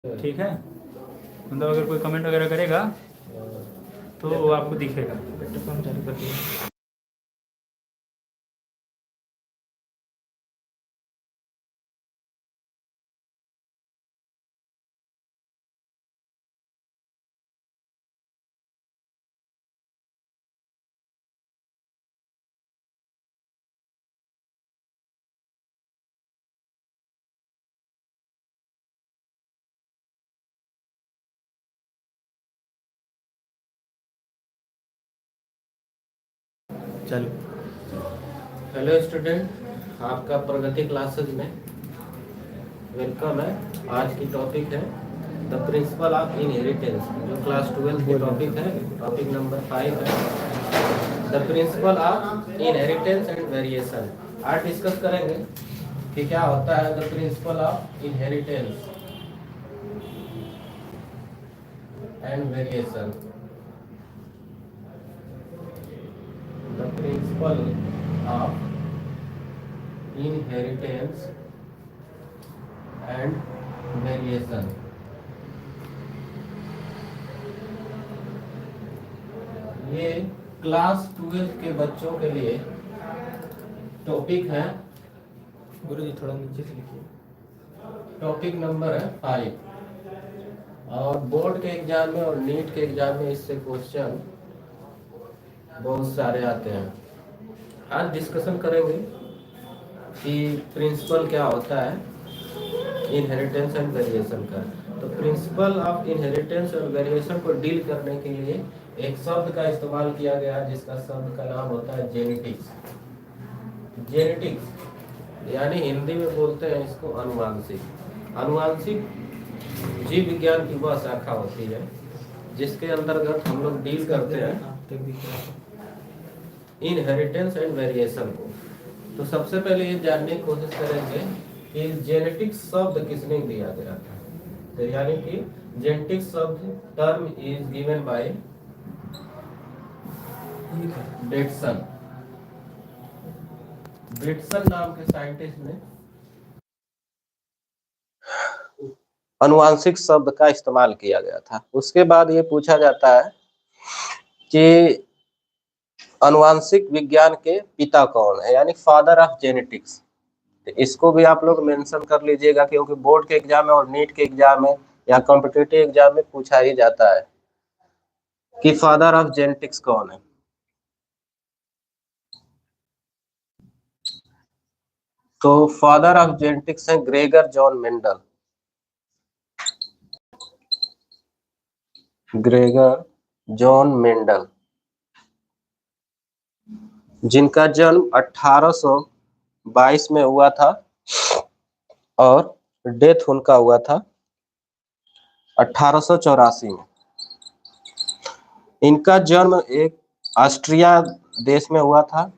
ठीक है। मतलब अगर कोई कमेंट वगैरह करेगा तो वो आपको दिखेगा। पेट्रोल चालू कर दिया। चलो, हेलो स्टूडेंट, आपका प्रगति क्लासेज में वेलकम है। आज की टॉपिक है द प्रिंसिपल ऑफ इनहेरिटेंस, जो क्लास 12 की टॉपिक है। टॉपिक नंबर 5 है the principle of inheritance and variation. आज डिस्कस करेंगे कि क्या होता है the principle of inheritance and variation. The principle of inheritance and variation. ये क्लास 12 के बच्चों के लिए टॉपिक है। गुरु जी थोड़ा नीचे से लिखिए। टॉपिक नंबर है 5 और बोर्ड के एग्जाम में और नीट के एग्जाम में इससे क्वेश्चन बहुत सारे आते हैं। आज डिस्कशन करेंगे कि प्रिंसिपल क्या होता है इनहेरिटेंस एंड वेरिएशन का। तो प्रिंसिपल ऑफ इनहेरिटेंस और वेरिएशन को डील करने के लिए एक शब्द का इस्तेमाल किया गया जिसका शब्द का नाम होता है जेनेटिक्स। जेनेटिक्स यानी हिंदी में बोलते हैं इसको अनुवांशिक। अनुवांशिक जीव विज्ञान की वह शाखा होती है जिसके अंतर्गत हम लोग डील करते हैं इनहेरिटेंस एंड वेरिएशन को। तो सबसे पहले ये जानने की कोशिश करेंगे कि जेनेटिक्स शब्द किसने दिया गया था। तो यानी कि जेनेटिक्स शब्द term is given by Datsun. Datsun नाम के साइंटिस्ट ने अनुवांशिक शब्द का इस्तेमाल किया गया था। उसके बाद ये पूछा जाता है कि अनुवांशिक विज्ञान के पिता कौन है, यानी फादर ऑफ जेनेटिक्स। इसको भी आप लोग मेंशन कर लीजिएगा क्योंकि बोर्ड के एग्जाम में और नीट के एग्जाम में या कॉम्पिटिटिव एग्जाम में पूछा ही जाता है कि फादर ऑफ जेनेटिक्स कौन है। तो फादर ऑफ जेनेटिक्स है Gregor John Mendel. Gregor John Mendel, जिनका जन्म 1822 में हुआ था और डेथ उनका हुआ था 1884 में। इनका जन्म एक ऑस्ट्रिया देश में हुआ था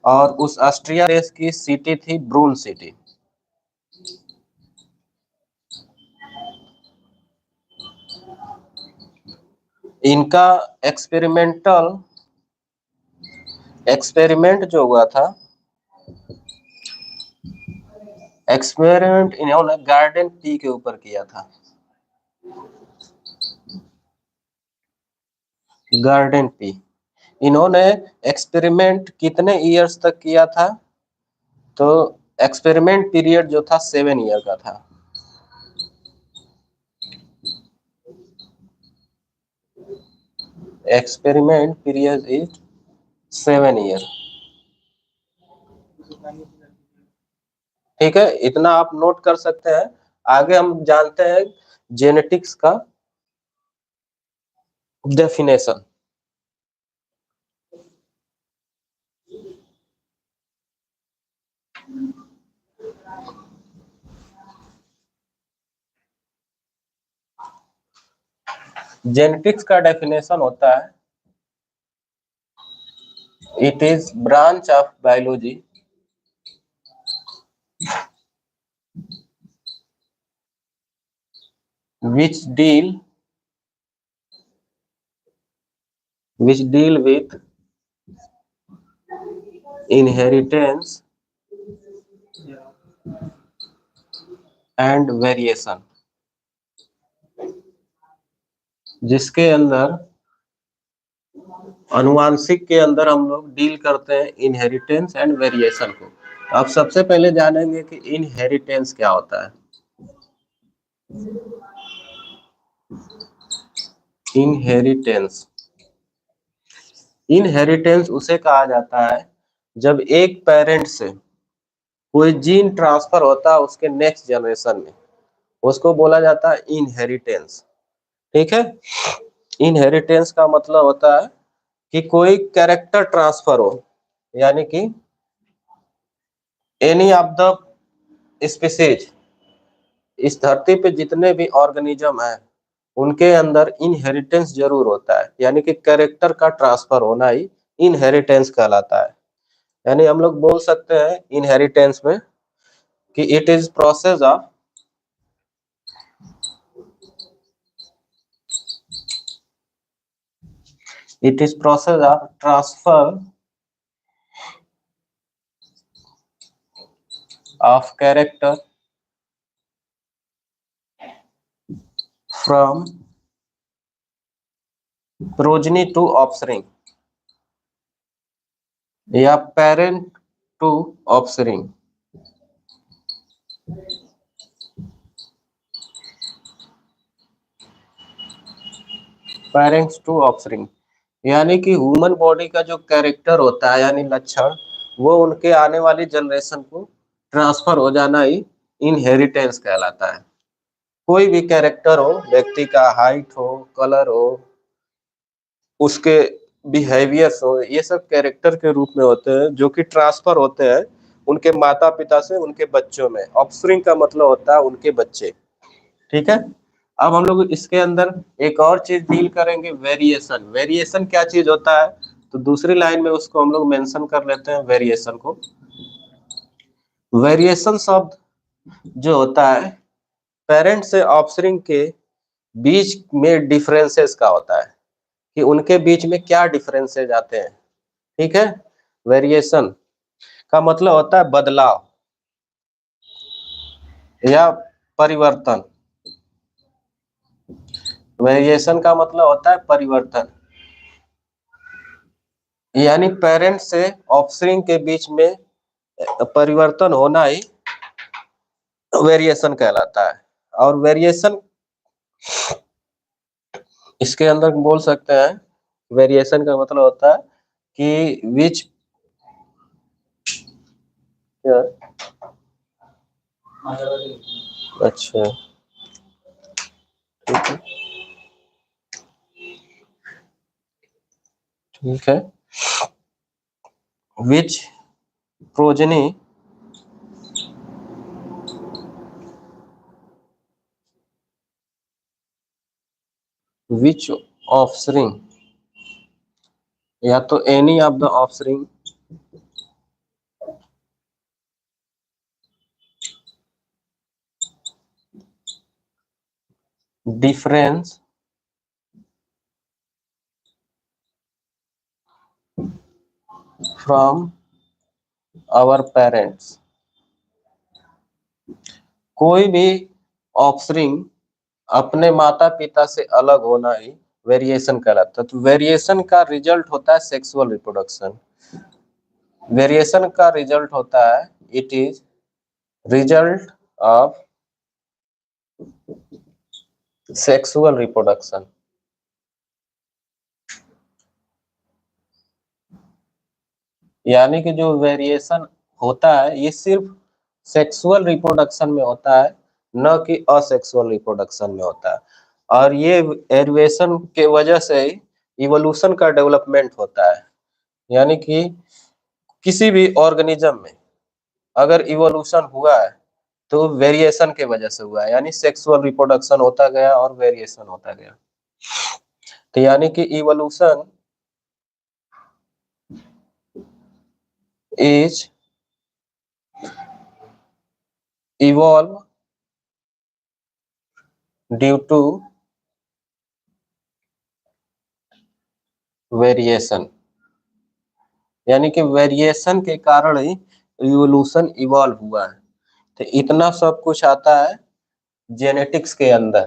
और उस ऑस्ट्रिया देश की सिटी थी ब्रून सिटी। इनका एक्सपेरिमेंट जो हुआ था, एक्सपेरिमेंट इन्होंने गार्डन पी के ऊपर किया था। गार्डन पी इन्होंने एक्सपेरिमेंट कितने इयर्स तक किया था? तो एक्सपेरिमेंट पीरियड जो था 7 ईयर का था। Experiment period is 7 year. ठीक है, इतना आप नोट कर सकते हैं। आगे हम जानते हैं जेनेटिक्स का डेफिनेशन। जेनेटिक्स का डेफिनेशन होता है it is branch of biology which deal with inheritance and variation, जिसके अंदर अनुवांशिक के अंदर हम लोग डील करते हैं इनहेरिटेंस एंड वेरिएशन को। अब सबसे पहले जानेंगे कि इनहेरिटेंस क्या होता है। इनहेरिटेंस, इनहेरिटेंस उसे कहा जाता है जब एक पेरेंट से कोई जीन ट्रांसफर होता है उसके नेक्स्ट जनरेशन में, उसको बोला जाता है इनहेरिटेंस। ठीक है, इनहेरिटेंस का मतलब होता है कि कोई कैरेक्टर ट्रांसफर हो, यानी कि एनी ऑफ द स्पीसीज, इस धरती पे जितने भी ऑर्गेनिज्म हैं उनके अंदर इनहेरिटेंस जरूर होता है, यानी कि कैरेक्टर का ट्रांसफर होना ही इनहेरिटेंस कहलाता है। यानी हम लोग बोल सकते हैं इनहेरिटेंस में कि it is process of transfer of character from progeny to offspring या parent to offspring. Parents to offspring यानी कि ह्यूमन बॉडी का जो कैरेक्टर होता है यानी लक्षण, वो उनके आने वाली जनरेशन को ट्रांसफर हो जाना ही इनहेरिटेंस कहलाता है। कोई भी कैरेक्टर हो, व्यक्ति का हाइट हो, कलर हो, उसके बिहेवियर्स हो, ये सब कैरेक्टर के रूप में होते हैं जो कि ट्रांसफर होते हैं उनके माता पिता से उनके बच्चों में। ऑफस्प्रिंग का मतलब होता है उनके बच्चे। ठीक है, अब हम लोग इसके अंदर एक और चीज डील करेंगे, वेरिएशन। वेरिएशन क्या चीज होता है, तो दूसरी लाइन में उसको हम लोग मेंशन कर लेते हैं वेरिएशन को। वेरिएशन शब्द जो होता है पेरेंट से ऑफस्प्रिंग के बीच में डिफरेंसेस का होता है, कि उनके बीच में क्या डिफरेंसेस आते हैं। ठीक है, वेरिएशन का मतलब होता है बदलाव या परिवर्तन। वेरिएशन का मतलब होता है परिवर्तन, यानी पेरेंट से ऑफस्प्रिंग के बीच में परिवर्तन होना ही वेरिएशन कहलाता है। और वेरिएशन इसके अंदर बोल सकते हैं, वेरिएशन का मतलब होता है कि विच अच्छा ठीक है, विच प्रोजनी विच ऑफस्प्रिंग या तो any of the offspring difference from our parents. कोई भी ऑफस्प्रिंग अपने माता पिता से अलग होना ही वेरिएशन कहलाता है। तो वेरिएशन का रिजल्ट होता है सेक्सुअल रिप्रोडक्शन। वेरिएशन का रिजल्ट होता है, it is result of sexual reproduction. यानी कि जो वेरिएशन होता है ये सिर्फ सेक्सुअल रिप्रोडक्शन में होता है, न कि असेक्सुअल रिप्रोडक्शन में होता है। और ये वेरिएशन के वजह से इवोल्यूशन का डेवलपमेंट होता है। यानी कि किसी भी ऑर्गेनिज्म में अगर इवोल्यूशन हुआ है तो वेरिएशन के वजह से हुआ है, यानी सेक्सुअल रिप्रोडक्शन होता गया और वेरिएशन होता गया। तो यानी कि evolution is evolve due to variation, यानी कि वेरिएशन के कारण ही इवोल्यूशन इवॉल्व हुआ है। तो इतना सब कुछ आता है जेनेटिक्स के अंदर।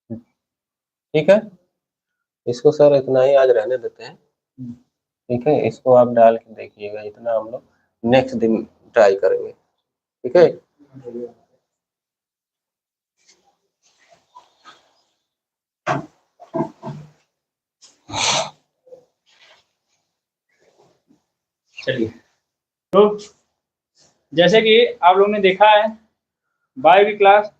ठीक है, इसको सर इतना ही आज रहने देते हैं। ठीक है, इसको आप डाल के देखिएगा, इतना हम लोग नेक्स्ट दिन ट्राई करेंगे। ठीक है, चलिए, तो जैसे कि आप लोगों ने देखा है बायो की क्लास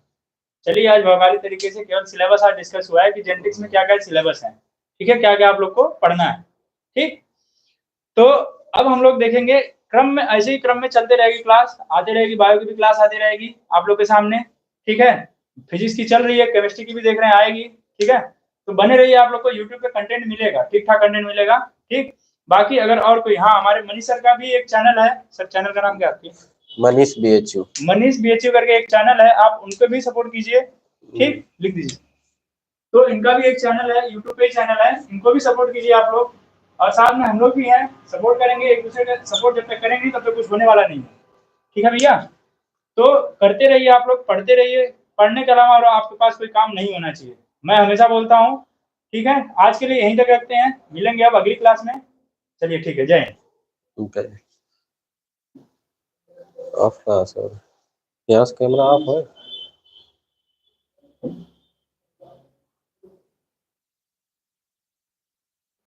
चलिए, आज व्यवहारिक तरीके से केवल सिलेबस आज डिस्कस हुआ है कि जेनेटिक्स में क्या क्या सिलेबस है। ठीक है, क्या क्या आप लोग को पढ़ना है। ठीक, तो अब हम लोग देखेंगे क्रम में, ऐसे ही क्रम में चलते रहेगी क्लास, आती रहेगी, बायो की भी क्लास आती रहेगी आप लोग के सामने। ठीक है, फिजिक्स की चल रही है, केमिस्ट्री की भी देख रहे हैं आएगी। ठीक है, तो बने रहिए, आप लोग को यूट्यूब पे कंटेंट मिलेगा, ठीक ठाक कंटेंट मिलेगा। ठीक, बाकी अगर और कोई, हाँ हमारे मनीष सर का भी एक चैनल है, सर चैनल का नाम क्या है आपकी? मनीष बीएचयू। मनीष बीएचयू करके एक चैनल है, आप उनको भी सपोर्ट कीजिए। ठीक, लिख दीजिए। तो इनका भी एक चैनल है, यूट्यूब पे चैनल है, इनको भी सपोर्ट कीजिए आप लोग। और साथ में हम लोग भी हैं, सपोर्ट करेंगे एक दूसरे का। सपोर्ट जब तक करेंगे तब तक कुछ होने वाला नहीं है। ठीक है भैया, तो करते रहिए आप लोग, पढ़ते रहिए। पढ़ने के अलावा और आपके पास कोई काम नहीं होना चाहिए, मैं हमेशा बोलता हूँ। ठीक है, आज के लिए यहीं तक रखते हैं, मिलेंगे अब अगली क्लास में। चलिए ठीक है, जय हिंद। ऑफ कहाँ से? यहाँ से कैमरा ऑफ है।